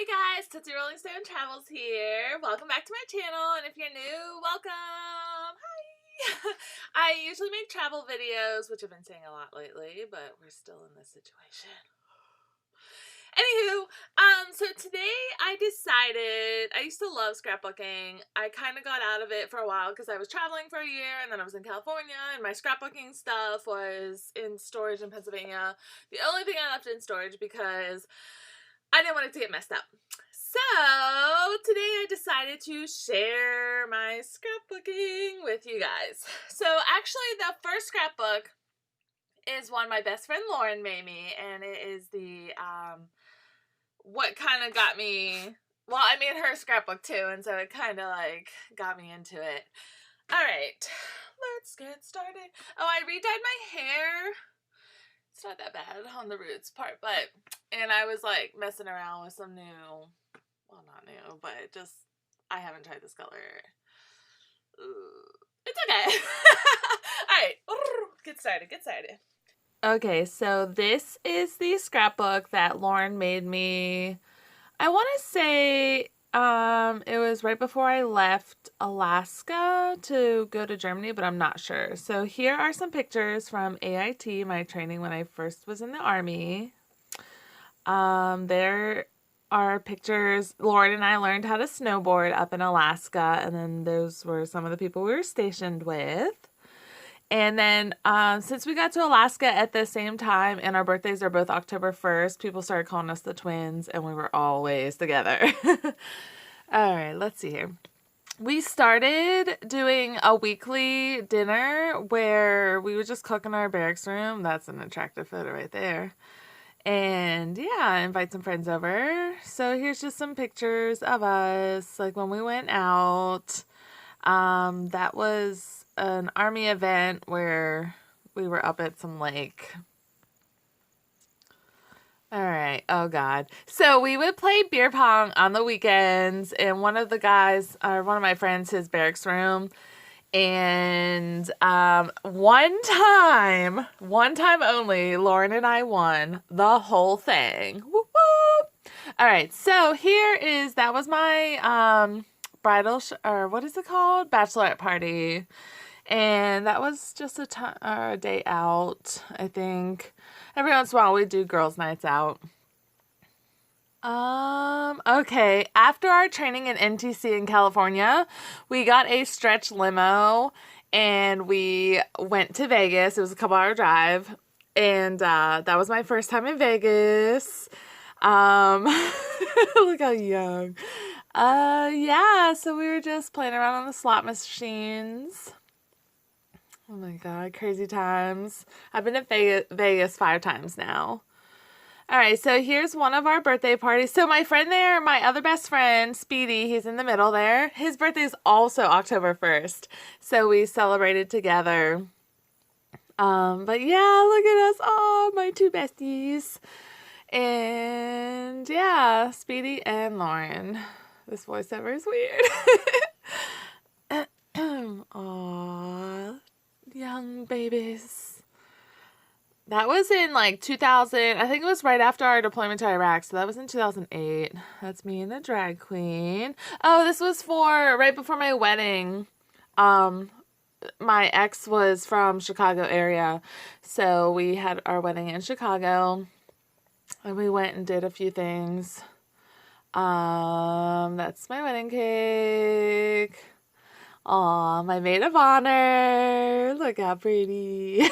Hey guys, Tootsie Rolling Stone Travels here. Welcome back to my channel, and if you're new, welcome. Hi. I usually make travel videos, which I've been saying a lot lately, but we're still in this situation. Anywho, so today I decided, I used to love scrapbooking. I kind of got out of it for a while because I was traveling for a year and then I was in California and my scrapbooking stuff was in storage in Pennsylvania. The only thing I left in storage because I didn't want it to get messed up. So today I decided to share my scrapbooking with you guys. So actually the first scrapbook is one my best friend Lauren made me, and it is the what kind of got me, well, I made her scrapbook too, and so it kind of like got me into it. All right, let's get started. Oh, I redyed my hair. It's not that bad on the roots part, but, and I was like messing around with some new, well, not new, but just, I haven't tried this color. It's okay. All right, get started. Okay, so this is the scrapbook that Lauren made me. I want to say it was right before I left Alaska to go to Germany, but I'm not sure. So here are some pictures from AIT, my training when I first was in the Army. There are pictures. Lauren and I learned how to snowboard up in Alaska, and then those were some of the people we were stationed with. And then since we got to Alaska at the same time and our birthdays are both October 1st, people started calling us the twins, and we were always together. All right, let's see here. We started doing a weekly dinner where we would just cook in our barracks room. That's an attractive photo right there. And yeah, invite some friends over. So here's just some pictures of us, like when we went out. That was an Army event where we were up at some lake. All right. Oh God. So we would play beer pong on the weekends in one of the guys, or one of my friends, his barracks room. And one time only, Lauren and I won the whole thing. Whoop, whoop. All right. So that was my bridal, or what is it called? Bachelorette party. And that was just a day out, I think. Every once in a while we do girls' nights out. Okay. After our training in NTC in California, we got a stretch limo and we went to Vegas. It was a couple-hour drive. And that was my first time in Vegas. Look how young. Yeah, so we were just playing around on the slot machines. Oh my God, crazy times. I've been to Vegas 5 times now. All right, so here's one of our birthday parties. So my friend there, my other best friend, Speedy, he's in the middle there. His birthday is also October 1st. So we celebrated together. But yeah, look at us. Oh, my 2 besties. And yeah, Speedy and Lauren. This voiceover is weird. Aww, young babies. That was in like 2000. I think it was right after our deployment to Iraq. So that was in 2008. That's me and the drag queen. Oh, this was right before my wedding. My ex was from Chicago area. So we had our wedding in Chicago. And we went and did a few things. That's my wedding cake. Aw, my maid of honor. Look how pretty.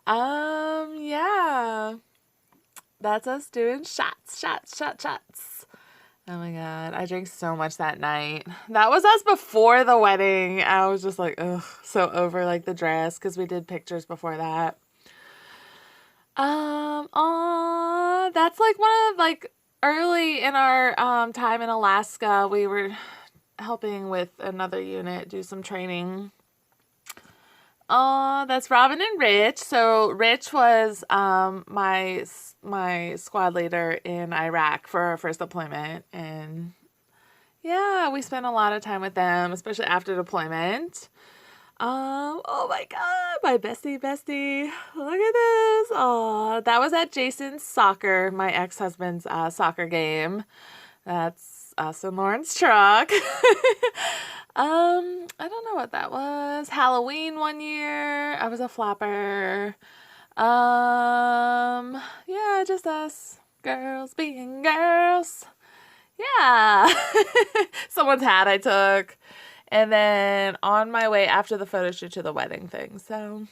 Yeah. That's us doing shots. Oh my God. I drank so much that night. That was us before the wedding. I was just like, ugh, so over like the dress because we did pictures before that. That's like one of like early in our time in Alaska, we were helping with another unit do some training. That's Robin and Rich. So Rich was my squad leader in Iraq for our first deployment, and yeah, we spent a lot of time with them, especially after deployment. Oh my god, my bestie. Look at this. Oh, that was at Jason's my ex-husband's soccer game. That's us in Lauren's truck. I don't know what that was. Halloween one year. I was a flapper. Yeah, just us girls being girls. Yeah. Someone's hat I took. And then on my way after the photo shoot to the wedding thing. So,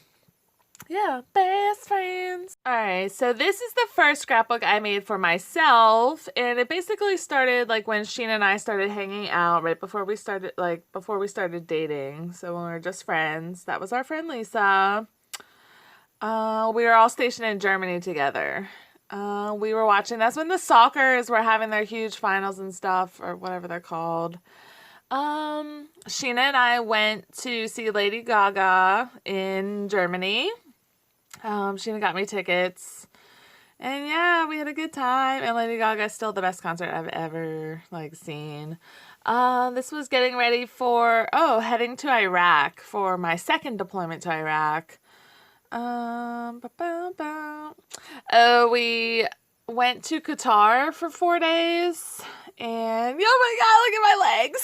yeah, best friends. All right, so this is the first scrapbook I made for myself. And it basically started like when Sheena and I started hanging out right before we started, dating. So when we were just friends. That was our friend Lisa. We were all stationed in Germany together. We were watching, that's when the Soccers were having their huge finals and stuff, or whatever they're called. Sheena and I went to see Lady Gaga in Germany. Sheena got me tickets. And yeah, we had a good time. And Lady Gaga is still the best concert I've ever seen. This was getting ready for heading to Iraq for my second deployment to Iraq. We went to Qatar for 4 days. And oh my god, look at my legs.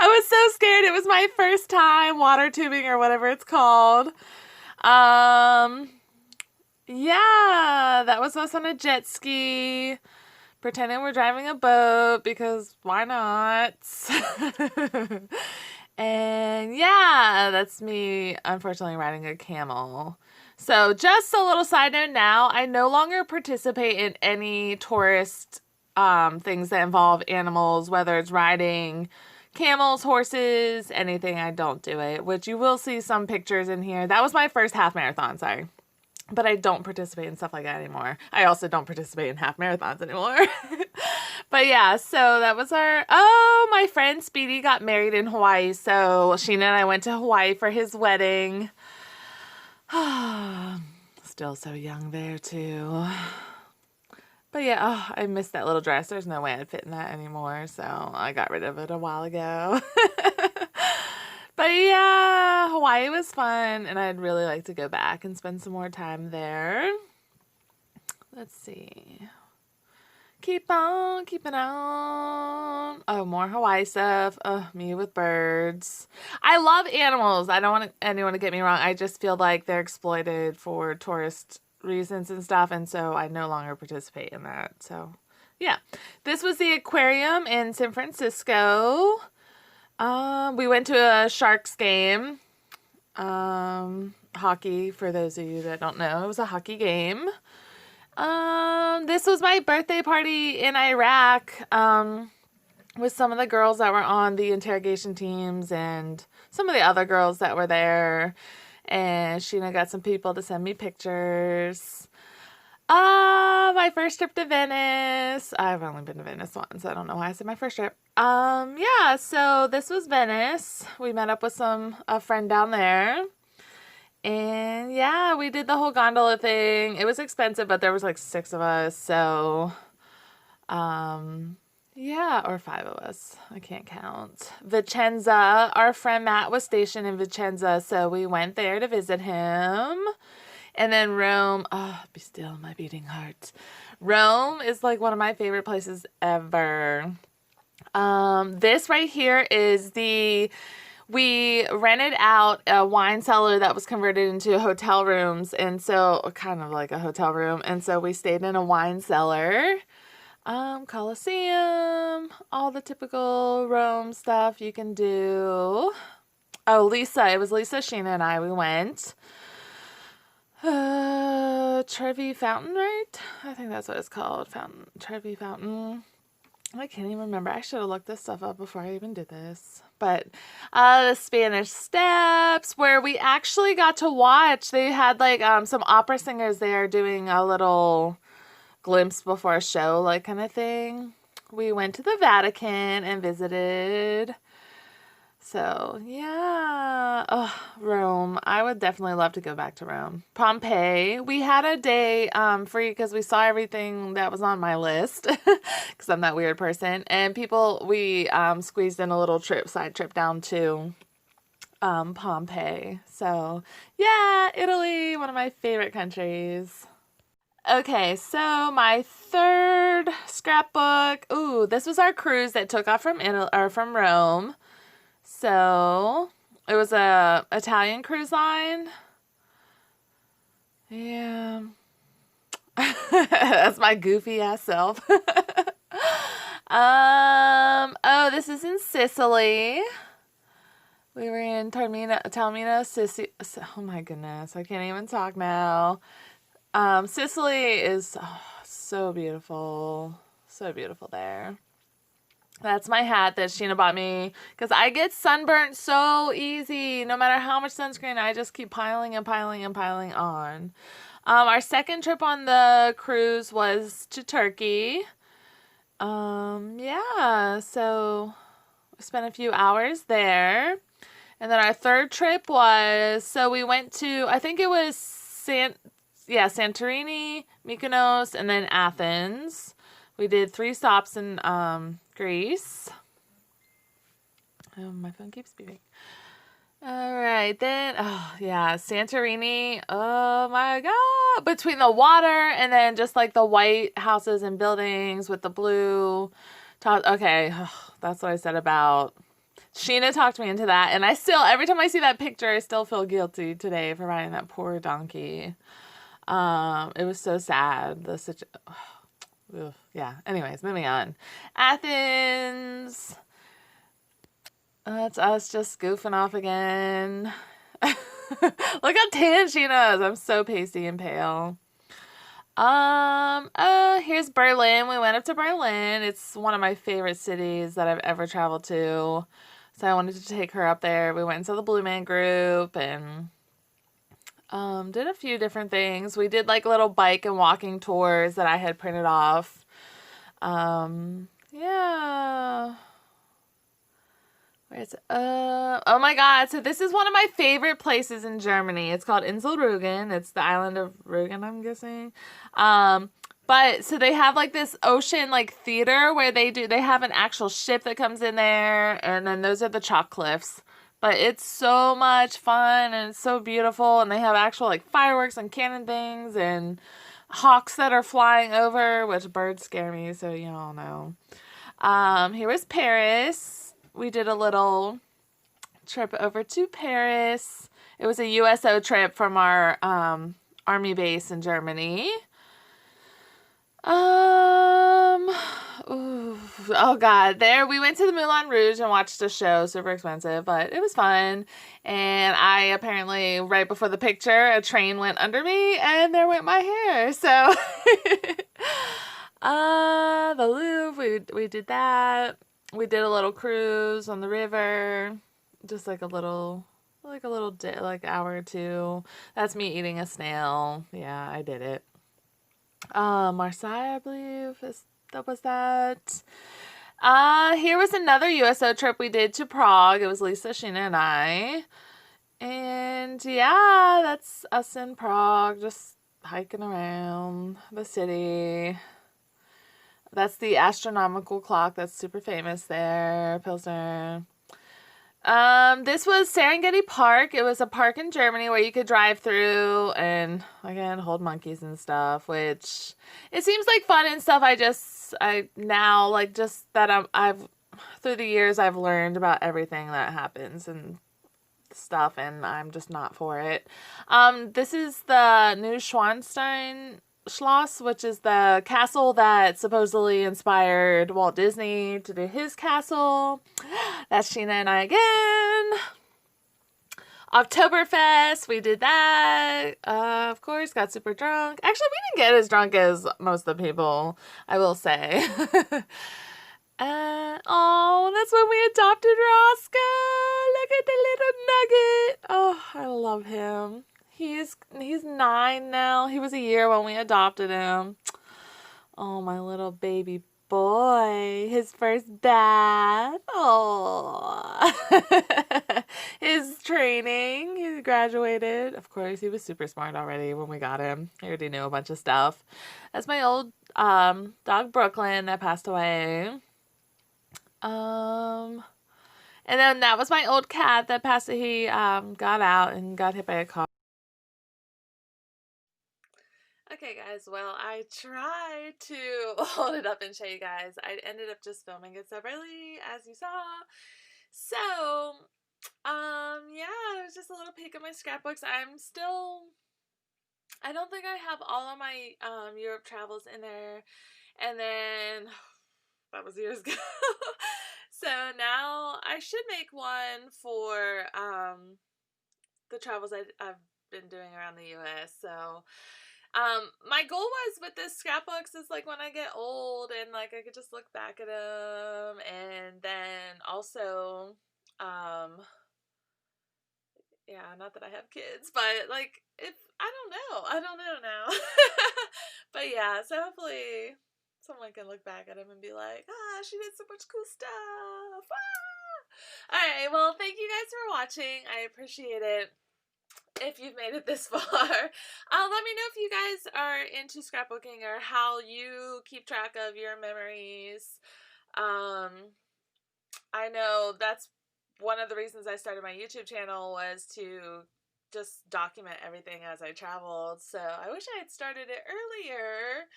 I was so scared. It was my first time water tubing or whatever it's called. Yeah, that was us on a jet ski, pretending we're driving a boat because why not? And yeah, that's me unfortunately riding a camel. So just a little side note now, I no longer participate in any tourist things that involve animals, whether it's riding camels, horses, anything. I don't do it, which you will see some pictures in here. That was my first half marathon, sorry. But I don't participate in stuff like that anymore. I also don't participate in half marathons anymore. But yeah, so that was my friend Speedy got married in Hawaii. So Sheena and I went to Hawaii for his wedding. Still so young there too. But yeah, I missed that little dress. There's no way I'd fit in that anymore. So I got rid of it a while ago. But yeah, Hawaii was fun. And I'd really like to go back and spend some more time there. Let's see. Keep on keeping on. Oh, more Hawaii stuff. Oh, me with birds. I love animals. I don't want anyone to get me wrong. I just feel like they're exploited for tourist reasons and stuff, and so I no longer participate in that. So yeah, this was the aquarium in San Francisco. We went to a Sharks game. Hockey, for those of you that don't know, it was a hockey game. This was my birthday party in Iraq with some of the girls that were on the interrogation teams and some of the other girls that were there. And Sheena got some people to send me pictures. My first trip to Venice. I've only been to Venice once. I don't know why I said my first trip. Yeah, so this was Venice. We met up with a friend down there. And yeah, we did the whole gondola thing. It was expensive, but there was like 6 of us. So, yeah, or 5 of us. I can't count. Vicenza. Our friend Matt was stationed in Vicenza, so we went there to visit him. And then Rome. Oh, be still, my beating heart. Rome is like one of my favorite places ever. This right here is we rented out a wine cellar that was converted into hotel rooms. And so, kind of like a hotel room. And so we stayed in a wine cellar. Colosseum, all the typical Rome stuff you can do. Oh, Lisa, it was Lisa, Sheena, and I, we went. Trevi Fountain, right? I think that's what it's called, Trevi Fountain. I can't even remember. I should have looked this stuff up before I even did this. But the Spanish Steps, where we actually got to watch. They had like some opera singers there doing a little glimpse before a show, like kind of thing. We went to the Vatican and visited. So yeah, Rome. I would definitely love to go back to Rome. Pompeii. We had a day free because we saw everything that was on my list because I'm that weird person. And we squeezed in a little side trip down to Pompeii. So yeah, Italy, one of my favorite countries. Okay, so my third scrapbook. Ooh, this was our cruise that took off from Italy or from Rome. So it was a Italian cruise line. Yeah. That's my goofy ass self. Oh, this is in Sicily. We were in Taormina, Sicily. Oh my goodness, I can't even talk now. Sicily is so beautiful. So beautiful there. That's my hat that Sheena bought me because I get sunburnt so easy. No matter how much sunscreen, I just keep piling and piling and piling on. Our second trip on the cruise was to Turkey. Yeah, so we spent a few hours there. And then our third trip was, so we went to, I think it was Santorini, Mykonos, and then Athens. We did 3 stops in Greece. Oh, my phone keeps beeping. All right, then, oh, yeah, Santorini. Oh, my God. Between the water and then just like the white houses and buildings with the blue top. Okay, that's what I said about. Sheena talked me into that, and I still, every time I see that picture, I still feel guilty today for riding that poor donkey. It was so sad. Yeah. Anyways, moving on. Athens. That's us just goofing off again. Look how tan Sheena is. I'm so pasty and pale. Here's Berlin. We went up to Berlin. It's one of my favorite cities that I've ever traveled to. So I wanted to take her up there. We went into the Blue Man Group and did a few different things. We did like little bike and walking tours that I had printed off. Yeah. Where's oh my God. So this is one of my favorite places in Germany. It's called Insel Rügen. It's the island of Rügen, I'm guessing. But so they have like this ocean like theater where they have an actual ship that comes in there, and then those are the chalk cliffs. But it's so much fun and it's so beautiful, and they have actual like fireworks and cannon things and hawks that are flying over, which birds scare me, so you all know. Here was Paris. We did a little trip over to Paris. It was a USO trip from our army base in Germany. Oh God, there we went to the Moulin Rouge and watched a show. Super expensive, but it was fun. And I apparently, right before the picture, a train went under me, and there went my hair. So, the Louvre, we did that. We did a little cruise on the river, just like a little like hour or two. That's me eating a snail. Yeah, I did it. Marseille, I believe, that was that. Here was another USO trip we did to Prague. It was Lisa, Sheena, and I. And yeah, that's us in Prague, just hiking around the city. That's the astronomical clock that's super famous there, Pilsner. This was Serengeti Park. It was a park in Germany where you could drive through and, again, hold monkeys and stuff, which it seems like fun and stuff. I've through the years, I've learned about everything that happens and stuff, and I'm just not for it. This is the Neuschwanstein Schloss, which is the castle that supposedly inspired Walt Disney to do his castle. That's Sheena and I again. Oktoberfest, we did that. Of course, got super drunk. Actually, we didn't get as drunk as most of the people, I will say. That's when we adopted Roscoe. Look at the little nugget. Oh, I love him. He's 9 now. He was a year when we adopted him. Oh, my little baby boy. His first bath. Oh. His training. He graduated. Of course, he was super smart already when we got him. He already knew a bunch of stuff. That's my old dog Brooklyn that passed away. And And then that was my old cat that passed. He got out and got hit by a car. Okay, guys, well, I tried to hold it up and show you guys. I ended up just filming it separately, as you saw. So, yeah, it was just a little peek at my scrapbooks. I don't think I have all of my Europe travels in there. And then, that was years ago. So now I should make one for the travels I've been doing around the US. So my goal was with this scrapbooks is like when I get old and like I could just look back at them, and then also yeah, not that I have kids, but like if I don't know now. But yeah, so hopefully someone can look back at them and be like, ah, she did so much cool stuff. Ah! All right, well, thank you guys for watching. I appreciate it. If you've made it this far, let me know if you guys are into scrapbooking or how you keep track of your memories. I know that's one of the reasons I started my YouTube channel, was to just document everything as I traveled. So I wish I had started it earlier,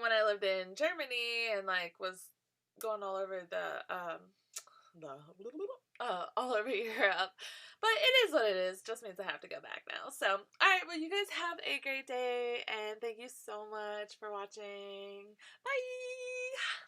when I lived in Germany and like was going all over all over Europe. But it is what it is. Just means I have to go back now. So, alright, well, you guys have a great day, and thank you so much for watching. Bye!